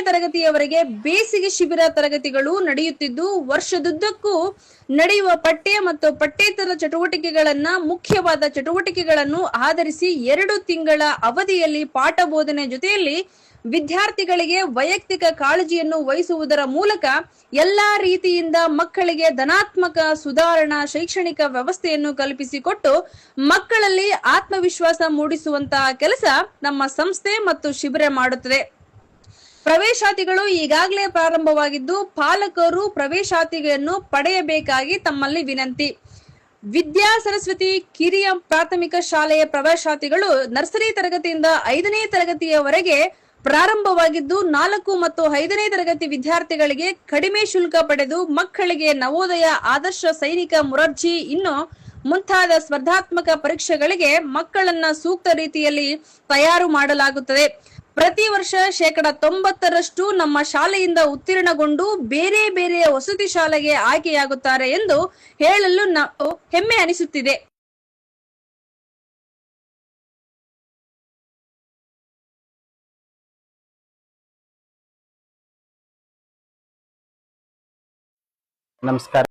ತರಗತಿಯವರೆಗೆ ಬೇಸಿಗೆ ಶಿಬಿರ ತರಗತಿಗಳು ನಡೆಯುತ್ತಿದ್ದು, ವರ್ಷದುದ್ದಕ್ಕೂ ನಡೆಯುವ ಪಠ್ಯ ಮತ್ತು ಪಠ್ಯೇತರ ಚಟುವಟಿಕೆಗಳನ್ನ ಮುಖ್ಯವಾದ ಚಟುವಟಿಕೆಗಳನ್ನು ಆಧರಿಸಿ 2 ತಿಂಗಳ ಅವಧಿಯಲ್ಲಿ ಪಾಠ ಬೋಧನೆ ಜೊತೆಯಲ್ಲಿ ವಿದ್ಯಾರ್ಥಿಗಳಿಗೆ ವೈಯಕ್ತಿಕ ಕಾಳಜಿಯನ್ನು ವಹಿಸುವುದರ ಮೂಲಕ ಎಲ್ಲಾ ರೀತಿಯಿಂದ ಮಕ್ಕಳಿಗೆ ಧನಾತ್ಮಕ ಸುಧಾರಣಾ ಶೈಕ್ಷಣಿಕ ವ್ಯವಸ್ಥೆಯನ್ನು ಕಲ್ಪಿಸಿಕೊಟ್ಟು ಮಕ್ಕಳಲ್ಲಿ ಆತ್ಮವಿಶ್ವಾಸ ಮೂಡಿಸುವಂತಹ ಕೆಲಸ ನಮ್ಮ ಸಂಸ್ಥೆ ಮತ್ತು ಶಿಬಿರ ಮಾಡುತ್ತದೆ. ಪ್ರವೇಶಾತಿಗಳು ಈಗಾಗಲೇ ಪ್ರಾರಂಭವಾಗಿದ್ದು, ಪಾಲಕರು ಪ್ರವೇಶಾತಿಗಳನ್ನು ಪಡೆಯಬೇಕಾಗಿ ತಮ್ಮಲ್ಲಿ ವಿನಂತಿ. ವಿದ್ಯಾ ಸರಸ್ವತಿ ಕಿರಿಯ ಪ್ರಾಥಮಿಕ ಶಾಲೆಯ ಪ್ರವೇಶಾತಿಗಳು ನರ್ಸರಿ ತರಗತಿಯಿಂದ 5ನೇ ತರಗತಿಯವರೆಗೆ ಪ್ರಾರಂಭವಾಗಿದ್ದು, 4 ಮತ್ತು 5ನೇ ತರಗತಿ ವಿದ್ಯಾರ್ಥಿಗಳಿಗೆ ಕಡಿಮೆ ಶುಲ್ಕ ಪಡೆದು ಮಕ್ಕಳಿಗೆ ನವೋದಯ, ಆದರ್ಶ ಸೈನಿಕ, ಮುರಾರ್ಜಿ ಇನ್ನು ಮುಂತಾದ ಸ್ಪರ್ಧಾತ್ಮಕ ಪರೀಕ್ಷೆಗಳಿಗೆ ಮಕ್ಕಳನ್ನ ಸೂಕ್ತ ರೀತಿಯಲ್ಲಿ ತಯಾರು ಮಾಡಲಾಗುತ್ತದೆ. ಪ್ರತಿ ವರ್ಷ 90% ನಮ್ಮ ಶಾಲೆಯಿಂದ ಉತ್ತೀರ್ಣಗೊಂಡು ಬೇರೆ ಬೇರೆ ವಸತಿ ಶಾಲೆಗೆ ಆಯ್ಕೆಯಾಗುತ್ತಾರೆ ಎಂದು ಹೇಳಲು ನಾವು ಹೆಮ್ಮೆ ಅನಿಸುತ್ತಿದೆ. ನಮಸ್ಕಾರ.